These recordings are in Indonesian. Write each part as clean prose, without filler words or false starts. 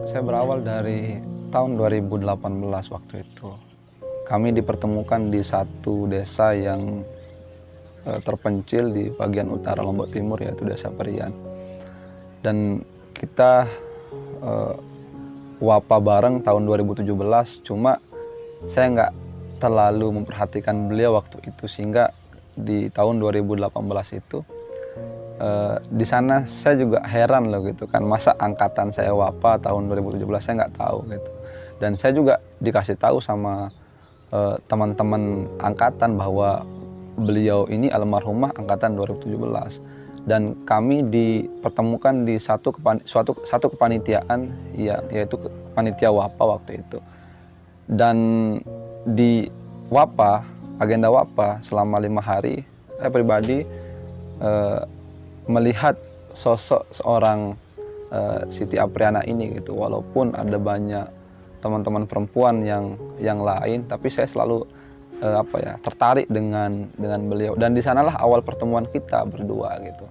Saya berawal dari tahun 2018 waktu itu. Kami dipertemukan di satu desa yang terpencil di bagian utara Lombok Timur, yaitu Desa Perian. Dan kita wapa bareng tahun 2017, cuma saya nggak terlalu memperhatikan beliau waktu itu, sehingga di tahun 2018 itu di sana saya juga heran loh gitu kan, masa angkatan saya wapa tahun 2017 saya nggak tahu gitu. Dan saya juga dikasih tahu sama teman-teman angkatan bahwa beliau ini almarhumah angkatan 2017, dan kami dipertemukan di satu kepanitiaan, yaitu panitia wapa waktu itu. Dan di wapa, agenda wapa selama 5 hari, saya pribadi melihat sosok seorang Siti Apriana ini gitu. Walaupun ada banyak teman-teman perempuan yang lain, tapi saya selalu tertarik dengan beliau. Dan di sanalah awal pertemuan kita berdua gitu.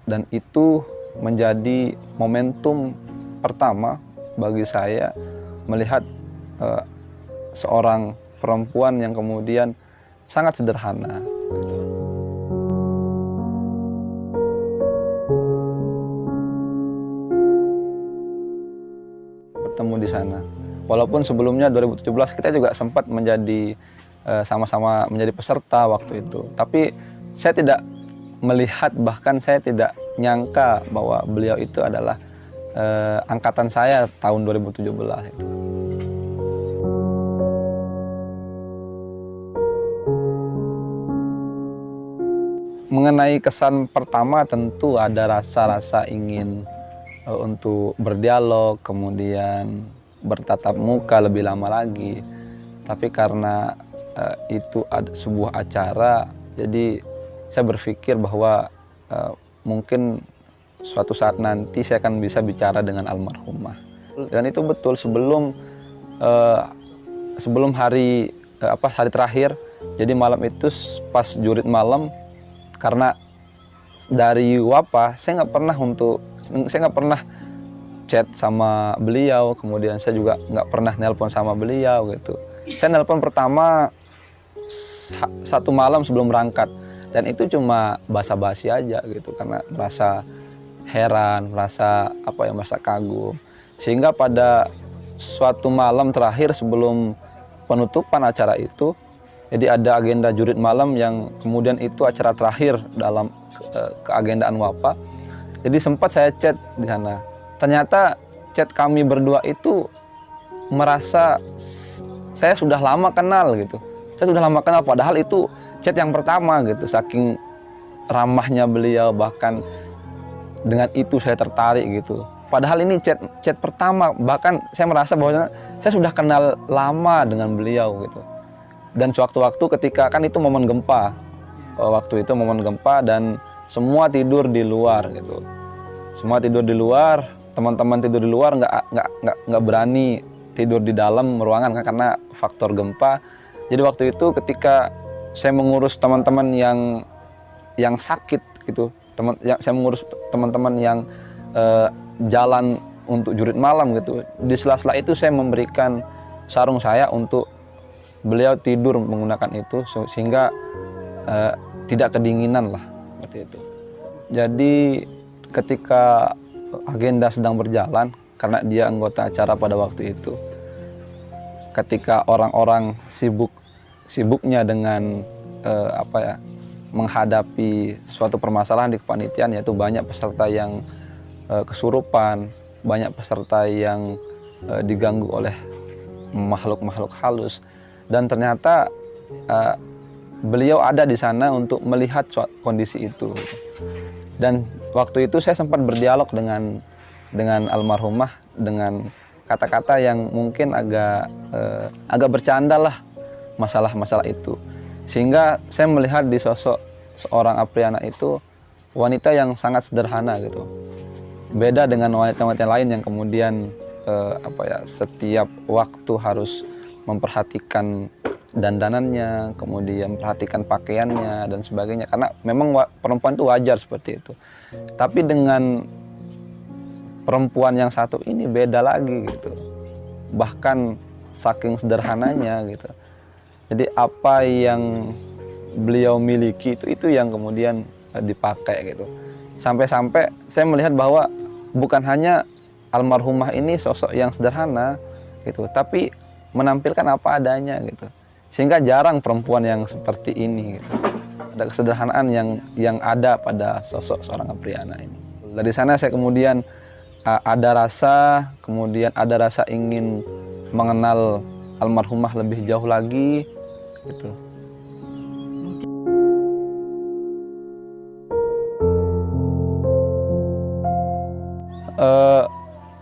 Dan itu menjadi momentum pertama bagi saya melihat seorang perempuan yang kemudian sangat sederhana gitu. Bertemu di sana. Walaupun sebelumnya 2017 kita juga sempat menjadi sama-sama menjadi peserta waktu itu. Tapi saya tidak melihat, bahkan saya tidak nyangka bahwa beliau itu adalah angkatan saya tahun 2017 itu. Mengenai kesan pertama, tentu ada rasa-rasa ingin untuk berdialog, kemudian bertatap muka lebih lama lagi. Tapi karena itu ada sebuah acara, jadi saya berpikir bahwa mungkin suatu saat nanti saya akan bisa bicara dengan almarhumah. Dan itu betul, sebelum hari terakhir, jadi malam itu pas jurit malam, karena dari wapa saya nggak pernah chat sama beliau, kemudian saya juga nggak pernah nelpon sama beliau gitu. Saya nelpon pertama satu malam sebelum berangkat, dan itu cuma basa-basi aja gitu, karena merasa heran, merasa kagum. Sehingga pada suatu malam terakhir sebelum penutupan acara itu, jadi ada agenda jurit malam yang kemudian itu acara terakhir dalam keagendaan wapa. Jadi sempat saya chat di sana. Ternyata chat kami berdua itu merasa saya sudah lama kenal gitu. Saya sudah lama kenal, padahal itu chat yang pertama gitu. Saking ramahnya beliau, bahkan dengan itu saya tertarik gitu. Padahal ini chat pertama, bahkan saya merasa bahwa saya sudah kenal lama dengan beliau gitu. Dan sewaktu-waktu ketika kan itu momen gempa, waktu itu momen gempa dan semua tidur di luar gitu. Semua tidur di luar, teman-teman tidur di luar, nggak berani tidur di dalam ruangan kan, karena faktor gempa. Jadi waktu itu ketika saya mengurus teman-teman yang sakit gitu, saya mengurus teman-teman yang jalan untuk jurit malam gitu. Di sela-sela itu saya memberikan sarung saya untuk beliau tidur menggunakan itu, sehingga tidak kedinginan lah seperti itu. Jadi ketika agenda sedang berjalan, karena dia anggota acara pada waktu itu, ketika orang-orang sibuknya dengan menghadapi suatu permasalahan di kepanitiaan, yaitu banyak peserta yang kesurupan, banyak peserta yang diganggu oleh makhluk-makhluk halus. Dan ternyata beliau ada di sana untuk melihat kondisi itu. Dan waktu itu saya sempat berdialog dengan almarhumah dengan kata-kata yang mungkin agak bercanda lah masalah-masalah itu. Sehingga saya melihat di sosok seorang Apriana itu wanita yang sangat sederhana gitu. Beda dengan wanita-wanita lain yang kemudian setiap waktu harus memperhatikan dandanannya, kemudian perhatikan pakaiannya dan sebagainya, karena memang perempuan itu wajar seperti itu. Tapi dengan perempuan yang satu ini beda lagi gitu, bahkan saking sederhananya gitu. Jadi apa yang beliau miliki itu yang kemudian dipakai gitu. Sampai-sampai saya melihat bahwa bukan hanya almarhumah ini sosok yang sederhana gitu, tapi menampilkan apa adanya gitu. Sehingga jarang perempuan yang seperti ini gitu. Ada kesederhanaan yang ada pada sosok seorang Apriana ini. Dari sana saya kemudian kemudian ada rasa ingin mengenal almarhumah lebih jauh lagi gitu.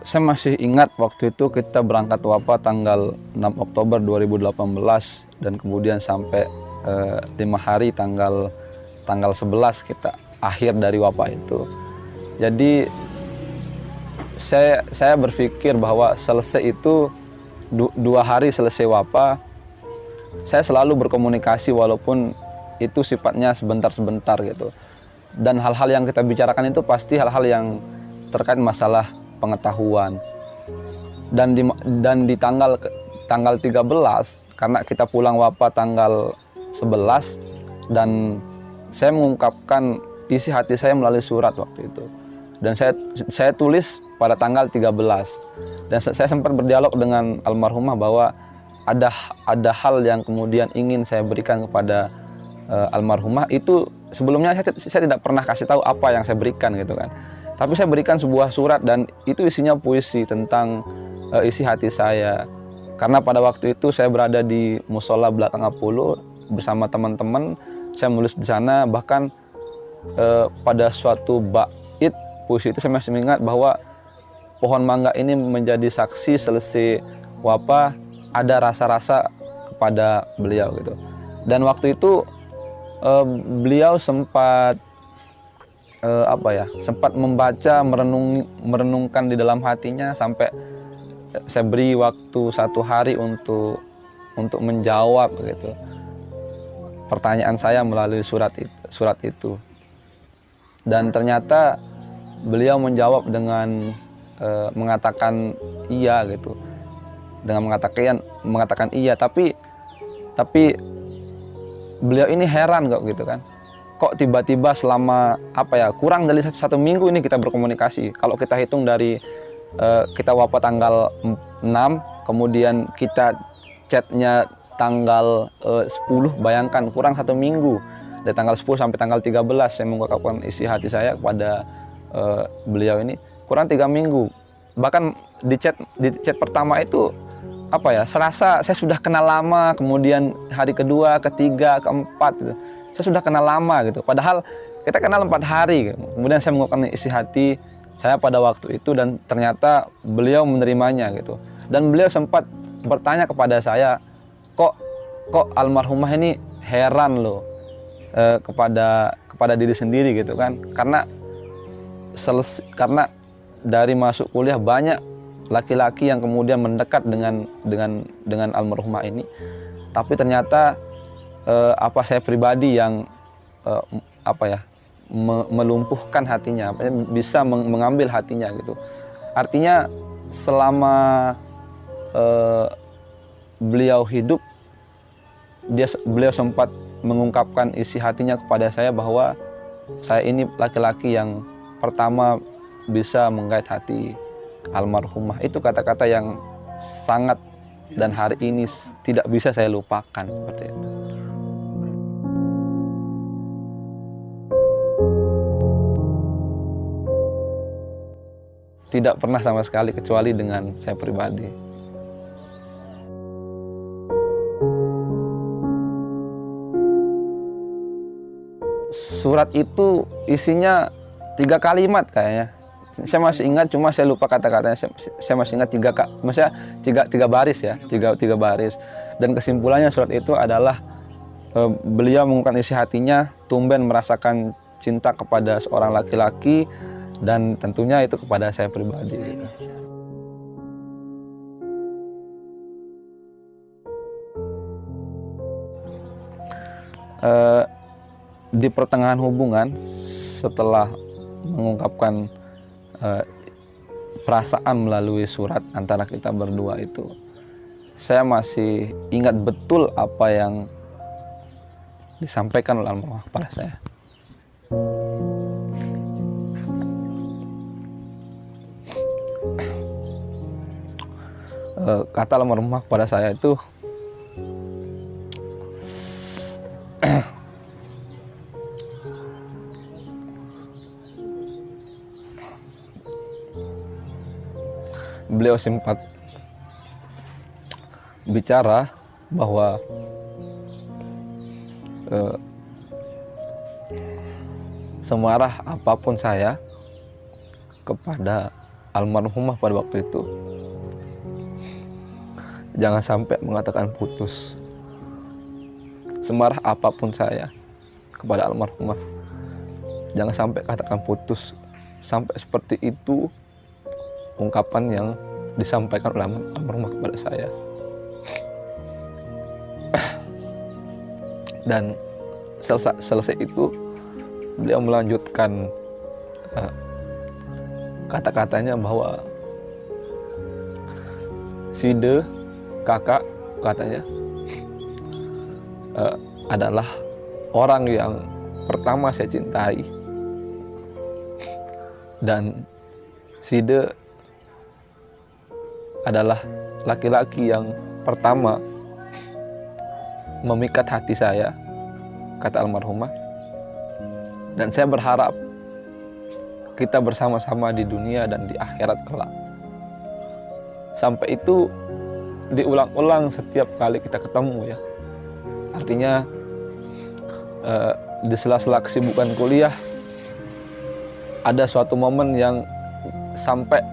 Saya masih ingat waktu itu kita berangkat Wapa tanggal 6 Oktober 2018 dan kemudian sampai 5 hari tanggal 11 kita akhir dari Wapa itu. Jadi saya berpikir bahwa selesai itu 2 hari selesai Wapa, saya selalu berkomunikasi walaupun itu sifatnya sebentar-sebentar gitu. Dan hal-hal yang kita bicarakan itu pasti hal-hal yang terkait masalah pengetahuan. Dan di tanggal 13 karena kita pulang Wapa tanggal 11 dan saya mengungkapkan isi hati saya melalui surat waktu itu. Dan saya tulis pada tanggal 13. Dan saya sempat berdialog dengan almarhumah bahwa ada hal yang kemudian ingin saya berikan kepada almarhumah. Itu sebelumnya saya tidak pernah kasih tahu apa yang saya berikan gitu kan. Tapi saya berikan sebuah surat dan itu isinya puisi tentang isi hati saya. Karena pada waktu itu saya berada di musola belakang Apollo bersama teman-teman. Saya menulis di sana, bahkan pada suatu bait puisi itu saya masih mengingat bahwa pohon mangga ini menjadi saksi selesai Wapa ada rasa-rasa kepada beliau gitu. Dan waktu itu beliau sempat sempat membaca, merenungkan di dalam hatinya sampai saya beri waktu 1 hari untuk menjawab gitu pertanyaan saya melalui surat itu. Dan ternyata beliau menjawab dengan mengatakan iya gitu, dengan mengatakan iya, tapi beliau ini heran kok gitu kan. Kok tiba-tiba selama kurang dari 1 minggu ini kita berkomunikasi. Kalau kita hitung dari kita Wapa tanggal 6, kemudian kita chatnya tanggal 10, bayangkan kurang 1 minggu. Dari tanggal 10 sampai tanggal 13 saya mengungkapkan isi hati saya kepada beliau ini, kurang 3 minggu. Bahkan di chat pertama itu serasa saya sudah kenal lama, kemudian hari kedua, ketiga, keempat gitu. Saya sudah kenal lama gitu, padahal kita kenal 4 hari. Kemudian saya mengungkapkan isi hati saya pada waktu itu dan ternyata beliau menerimanya gitu. Dan beliau sempat bertanya kepada saya, kok almarhumah ini heran loh kepada diri sendiri gitu kan, karena dari masuk kuliah banyak laki-laki yang kemudian mendekat dengan almarhumah ini, tapi ternyata saya pribadi yang melumpuhkan hatinya, bisa mengambil hatinya gitu. Artinya selama beliau hidup, beliau sempat mengungkapkan isi hatinya kepada saya bahwa saya ini laki-laki yang pertama bisa menggait hati almarhumah. Itu kata-kata yang sangat dan hari ini tidak bisa saya lupakan seperti itu. Tidak pernah sama sekali, kecuali dengan saya pribadi. surat itu isinya 3 kalimat kayaknya. Saya masih ingat, cuma saya lupa kata-katanya. Saya masih ingat maksudnya tiga baris ya, tiga baris. Dan kesimpulannya surat itu adalah beliau mengungkapkan isi hatinya, tumben merasakan cinta kepada seorang laki-laki, dan tentunya itu kepada saya pribadi. Gitu. Di pertengahan hubungan, setelah mengungkapkan perasaan melalui surat antara kita berdua itu, saya masih ingat betul apa yang disampaikan oleh almarhumah kepada saya. Kata almarhumah kepada saya itu, beliau sempat bicara bahwa semarah apapun saya kepada almarhumah pada waktu itu, jangan sampai mengatakan putus. Semarah apapun saya kepada almarhumah, jangan sampai katakan putus. Sampai seperti itu ungkapan yang disampaikan oleh almarhumah kepada saya. Dan selesai itu, beliau melanjutkan kata-katanya bahwa Side, kakak, katanya, adalah orang yang pertama saya cintai, dan Side adalah laki-laki yang pertama memikat hati saya, kata almarhumah. Dan saya berharap kita bersama-sama di dunia dan di akhirat kelak. Sampai itu diulang-ulang setiap kali kita ketemu ya. Artinya di sela-sela kesibukan kuliah ada suatu momen yang sampai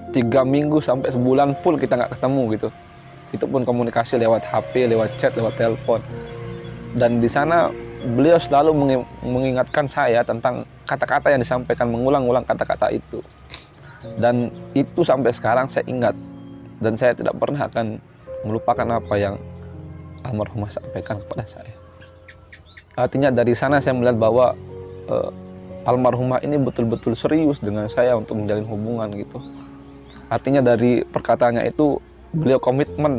3 minggu sampai sebulan full kita nggak ketemu gitu. Itu pun komunikasi lewat HP, lewat chat, lewat telepon. Dan di sana beliau selalu mengingatkan saya tentang kata-kata yang disampaikan, mengulang-ulang kata-kata itu. Dan itu sampai sekarang saya ingat, dan saya tidak pernah akan melupakan apa yang almarhumah sampaikan kepada saya. Artinya dari sana saya melihat bahwa almarhumah ini betul-betul serius dengan saya untuk menjalin hubungan gitu. Artinya dari perkataannya itu beliau komitmen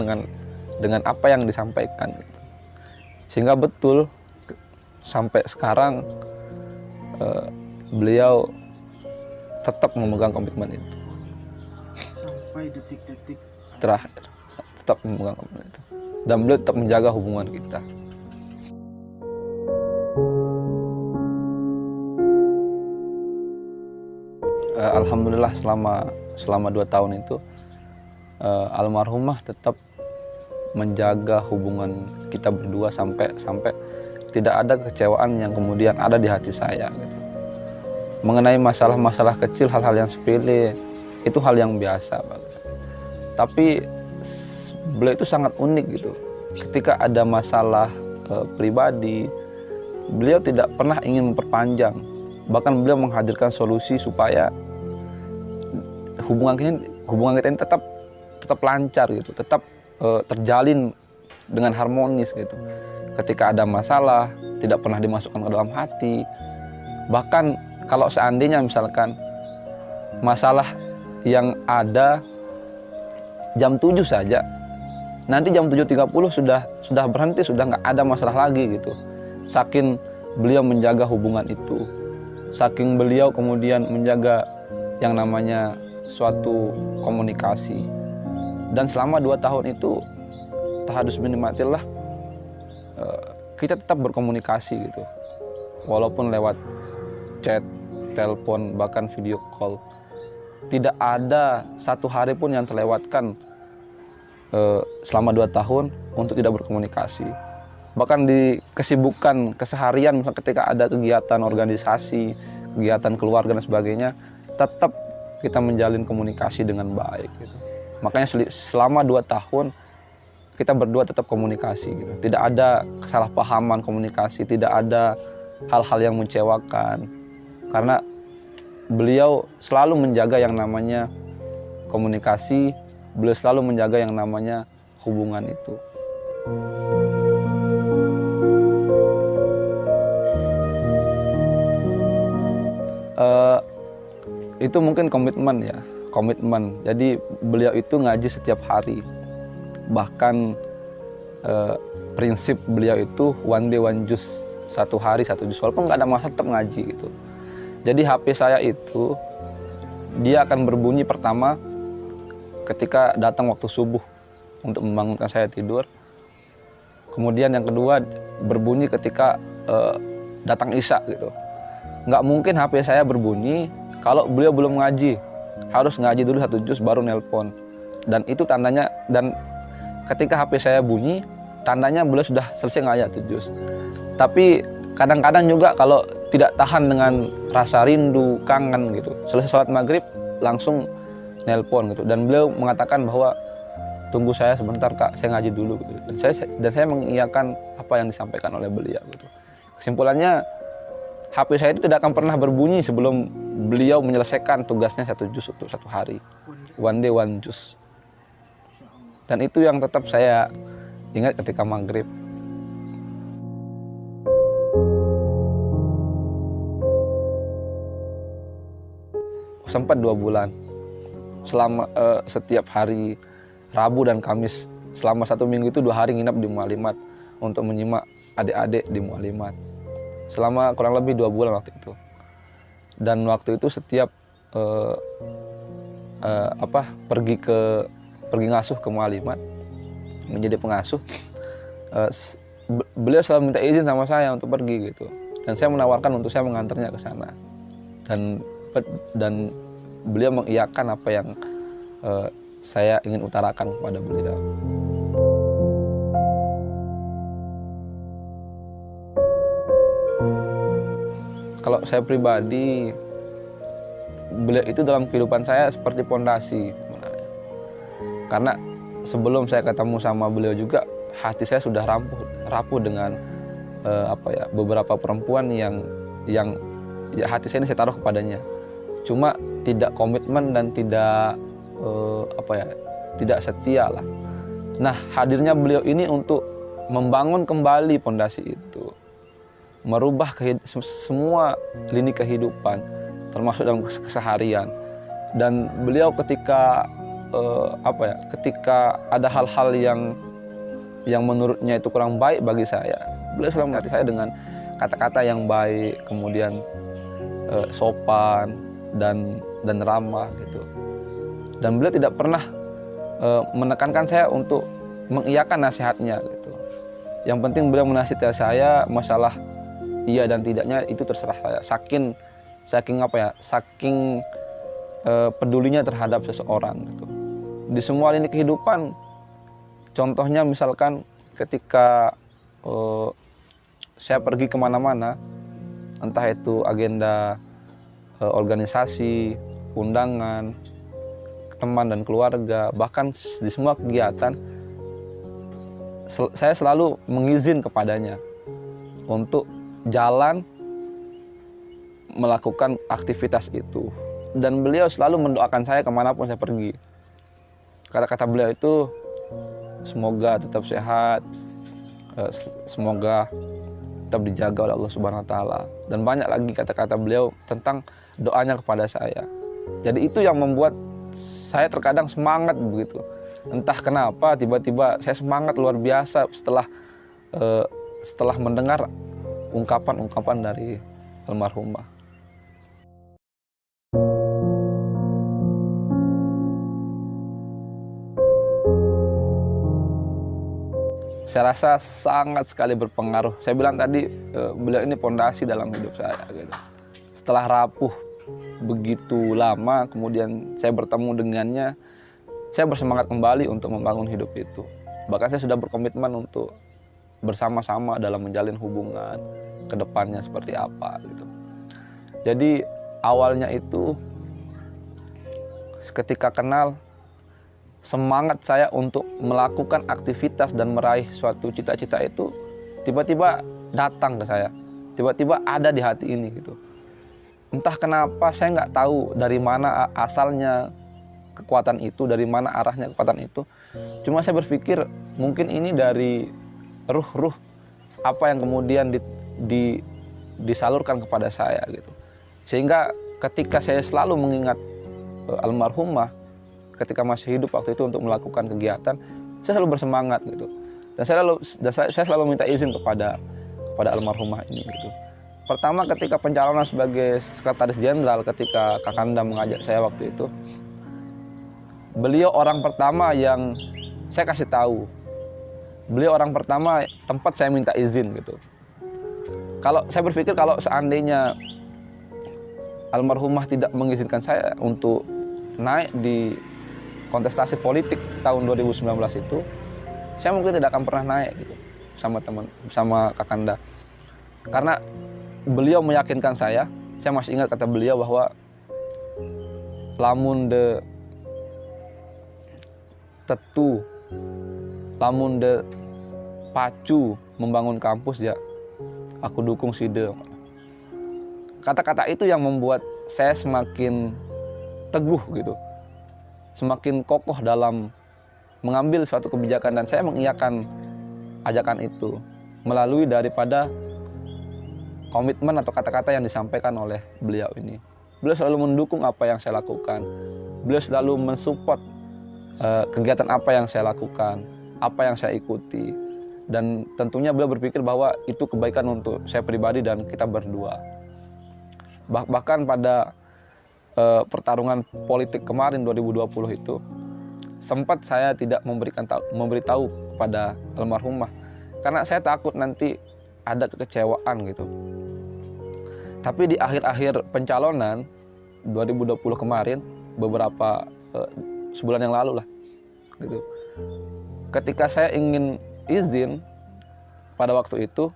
dengan apa yang disampaikan gitu. Sehingga betul sampai sekarang beliau tetap memegang komitmen itu sampai detik-detik terakhir, tetap memegang komitmen itu, dan beliau tetap menjaga hubungan kita. Alhamdulillah selama 2 tahun itu almarhumah tetap menjaga hubungan kita berdua sampai tidak ada kekecewaan yang kemudian ada di hati saya gitu. Mengenai masalah-masalah kecil, hal-hal yang sepele, itu hal yang biasa, Pak. Tapi beliau itu sangat unik gitu. Ketika ada masalah pribadi, beliau tidak pernah ingin memperpanjang. Bahkan beliau menghadirkan solusi supaya hubungan kita ini tetap lancar gitu, tetap terjalin dengan harmonis gitu. Ketika ada masalah, tidak pernah dimasukkan ke dalam hati. Bahkan kalau seandainya misalkan masalah yang ada jam 7 saja, nanti jam 7.30 sudah berhenti, sudah nggak ada masalah lagi gitu. Saking beliau menjaga hubungan itu, saking beliau kemudian menjaga yang namanya suatu komunikasi. Dan selama 2 tahun itu tahadus binimatillah, kita tetap berkomunikasi gitu, walaupun lewat chat, telepon, bahkan video call. Tidak ada satu hari pun yang terlewatkan selama 2 tahun untuk tidak berkomunikasi. Bahkan di kesibukan keseharian, misalnya ketika ada kegiatan organisasi, kegiatan keluarga dan sebagainya, tetap kita menjalin komunikasi dengan baik gitu. Makanya selama 2 tahun kita berdua tetap komunikasi gitu. Tidak ada kesalahpahaman komunikasi, tidak ada hal-hal yang mengecewakan. Karena beliau selalu menjaga yang namanya komunikasi, beliau selalu menjaga yang namanya hubungan itu. Itu mungkin komitmen ya, komitmen. Jadi beliau itu ngaji setiap hari. Bahkan prinsip beliau itu one day one juz, 1 hari 1 juz, walaupun nggak ada masalah tetap ngaji gitu. Jadi HP saya itu dia akan berbunyi pertama ketika datang waktu subuh untuk membangunkan saya tidur. Kemudian yang kedua berbunyi ketika datang isya gitu. Nggak mungkin HP saya berbunyi kalau beliau belum ngaji. Harus ngaji dulu 1 juz baru nelpon. Dan itu tandanya, dan ketika HP saya bunyi, tandanya beliau sudah selesai ngaji 1 juz. Tapi kadang-kadang juga kalau tidak tahan dengan rasa rindu, kangen gitu, selesai sholat maghrib langsung nelpon gitu. Dan beliau mengatakan bahwa tunggu saya sebentar kak, saya ngaji dulu gitu. Dan saya mengiyakan apa yang disampaikan oleh beliau gitu. Kesimpulannya, HP saya itu tidak akan pernah berbunyi sebelum beliau menyelesaikan tugasnya 1 juz untuk 1 hari. One day one juz. Dan itu yang tetap saya ingat ketika maghrib. Sempat 2 bulan. Selama setiap hari Rabu dan Kamis, selama 1 minggu itu 2 hari nginap di Mu'alimat untuk menyimak adik-adik di Mu'alimat. Selama kurang lebih 2 bulan waktu itu. Dan waktu itu setiap pergi ngasuh ke Mu'alimat, menjadi pengasuh, beliau selalu minta izin sama saya untuk pergi gitu. Dan saya menawarkan untuk saya mengantarnya ke sana. Dan beliau mengiyakan apa yang saya ingin utarakan kepada beliau. Kalau saya pribadi, beliau itu dalam kehidupan saya seperti pondasi sebenarnya. Karena sebelum saya ketemu sama beliau juga, hati saya sudah rapuh dengan beberapa perempuan yang ya hati saya ini saya taruh kepadanya. Cuma tidak komitmen dan tidak tidak setia lah. Nah, hadirnya beliau ini untuk membangun kembali pondasi itu, merubah semua lini kehidupan, termasuk dalam keseharian. Dan beliau ketika ketika ada hal-hal yang menurutnya itu kurang baik bagi saya, beliau selalu mengerti saya dengan kata-kata yang baik, kemudian sopan dan ramah gitu. Dan beliau tidak pernah menekankan saya untuk mengiyakan nasihatnya gitu. Yang penting beliau menasihati saya, masalah iya dan tidaknya itu terserah saya. Saking pedulinya terhadap seseorang gitu. Di semua lini kehidupan, contohnya misalkan ketika saya pergi kemana-mana, entah itu agenda organisasi, undangan, teman dan keluarga, bahkan di semua kegiatan, saya selalu mengizin kepadanya untuk jalan melakukan aktivitas itu. Dan beliau selalu mendoakan saya kemanapun saya pergi. Kata-kata beliau itu, semoga tetap sehat, semoga tetap dijaga oleh Allah Subhanahu Wa Taala. Dan banyak lagi kata-kata beliau tentang doanya kepada saya. Jadi itu yang membuat saya terkadang semangat begitu. Entah kenapa tiba-tiba saya semangat luar biasa setelah mendengar ungkapan-ungkapan dari almarhumah. Saya rasa sangat sekali berpengaruh. Saya bilang tadi, beliau ini pondasi dalam hidup saya gitu. Setelah rapuh begitu lama, kemudian saya bertemu dengannya, saya bersemangat kembali untuk membangun hidup itu. Bahkan saya sudah berkomitmen untuk bersama-sama dalam menjalin hubungan ke depannya seperti apa gitu. Jadi awalnya itu ketika kenal, semangat saya untuk melakukan aktivitas dan meraih suatu cita-cita itu tiba-tiba datang ke saya, tiba-tiba ada di hati ini gitu. Entah kenapa saya nggak tahu dari mana asalnya kekuatan itu, dari mana arahnya kekuatan itu. Cuma saya berpikir mungkin ini dari ruh-ruh apa yang kemudian disalurkan kepada saya gitu. Sehingga ketika saya selalu mengingat almarhumah ketika masih hidup waktu itu untuk melakukan kegiatan, saya selalu bersemangat gitu. Dan saya selalu minta izin kepada almarhumah ini gitu. Pertama ketika pencalonan sebagai sekretaris jenderal, ketika Kakanda mengajak saya waktu itu, beliau orang pertama yang saya kasih tahu. Beliau orang pertama tempat saya minta izin gitu. Kalau saya berpikir kalau seandainya almarhumah tidak mengizinkan saya untuk naik di kontestasi politik tahun 2019 itu, saya mungkin tidak akan pernah naik gitu sama Kakanda. Karena beliau meyakinkan saya masih ingat kata beliau bahwa lamun de tetu, lamun de pacu membangun kampus ya, aku dukung side. Kata-kata itu yang membuat saya semakin teguh gitu, semakin kokoh dalam mengambil suatu kebijakan, dan saya mengiyakan ajakan itu melalui daripada komitmen atau kata-kata yang disampaikan oleh beliau ini. Beliau selalu mendukung apa yang saya lakukan, beliau selalu mensupport kegiatan apa yang saya lakukan, apa yang saya ikuti, dan tentunya beliau berpikir bahwa itu kebaikan untuk saya pribadi dan kita berdua. Bahkan pada pertarungan politik kemarin 2020 itu sempat saya tidak memberitahu kepada almarhumah karena saya takut nanti ada kekecewaan gitu. Tapi di akhir-akhir pencalonan 2020 kemarin, beberapa sebulan yang lalu lah gitu, ketika saya ingin izin pada waktu itu,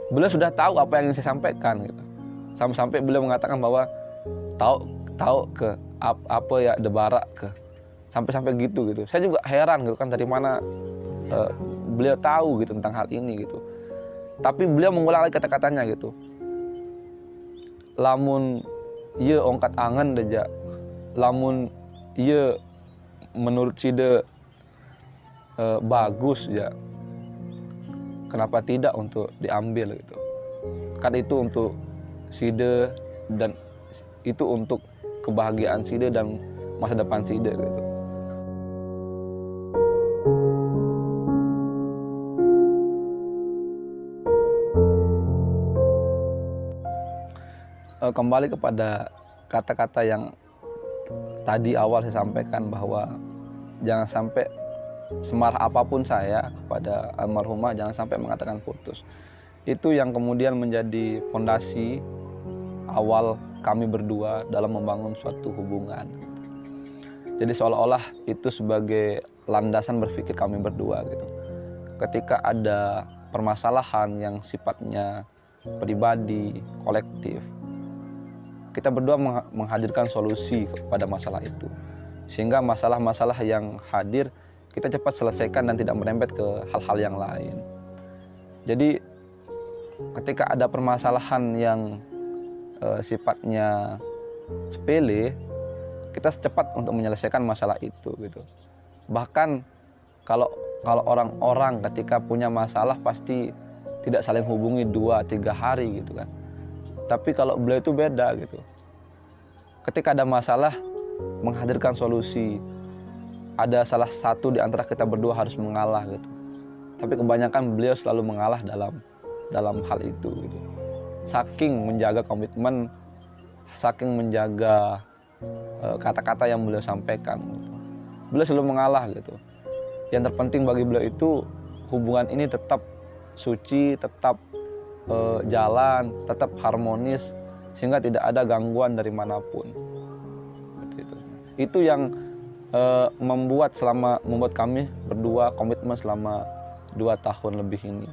beliau sudah tahu apa yang ingin saya sampaikan gitu. Sampai beliau mengatakan bahwa tahu ke apa ya debarak ke, sampai gitu. Saya juga heran gitu kan, dari mana beliau tahu gitu tentang hal ini gitu. Tapi beliau mengulang lagi kata-katanya gitu. Lamun ye ongkat angen deja, lamun ye menurut side bagus ya, kenapa tidak untuk diambil gitu. Kan itu untuk side dan itu untuk kebahagiaan side dan masa depan side gitu. Kembali kepada kata-kata yang tadi awal saya sampaikan, bahwa jangan sampai semarah apapun saya kepada almarhumah, jangan sampai mengatakan putus. Itu yang kemudian menjadi fondasi awal kami berdua dalam membangun suatu hubungan. Jadi seolah-olah itu sebagai landasan berpikir kami berdua gitu. Ketika ada permasalahan yang sifatnya pribadi, kolektif, kita berdua menghadirkan solusi kepada masalah itu. Sehingga masalah-masalah yang hadir kita cepat selesaikan dan tidak merembet ke hal-hal yang lain. Jadi ketika ada permasalahan yang sifatnya sepele, kita secepat untuk menyelesaikan masalah itu gitu. Bahkan kalau orang-orang ketika punya masalah pasti tidak saling hubungi 2-3 hari gitu kan. Tapi kalau beliau itu beda gitu. Ketika ada masalah, menghadirkan solusi. Ada salah satu di antara kita berdua harus mengalah gitu. Tapi kebanyakan beliau selalu mengalah dalam hal itu gitu. Saking menjaga komitmen, saking menjaga kata-kata yang beliau sampaikan gitu. Beliau selalu mengalah gitu. Yang terpenting bagi beliau itu hubungan ini tetap suci, tetap jalan, tetap harmonis, sehingga tidak ada gangguan dari manapun. Itu yang membuat kami berdua komitmen selama 2 tahun lebih ini.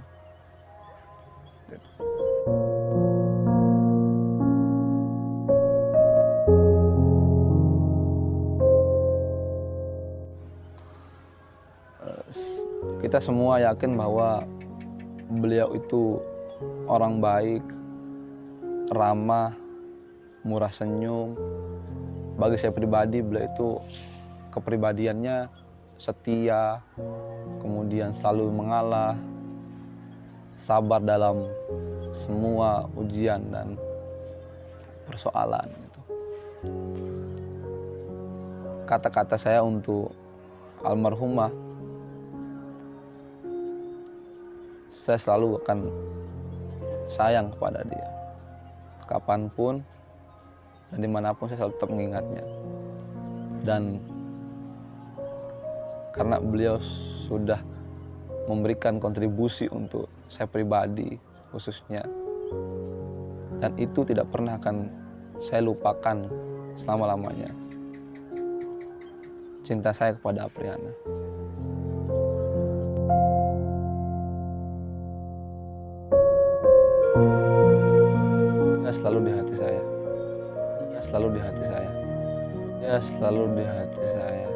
Kita semua yakin bahwa beliau itu orang baik, ramah, murah senyum. Bagi saya pribadi, beliau itu kepribadiannya setia, kemudian selalu mengalah, sabar dalam semua ujian dan persoalan. Gitu. Kata-kata saya untuk almarhumah, saya selalu akan sayang kepada dia. Kapanpun dan dimanapun saya selalu tetap mengingatnya. Dan karena beliau sudah memberikan kontribusi untuk saya pribadi khususnya, dan itu tidak pernah akan saya lupakan selama-lamanya. Cinta saya kepada Apriana. Dia selalu di hati saya. Dia selalu di hati saya. Dia selalu di hati saya.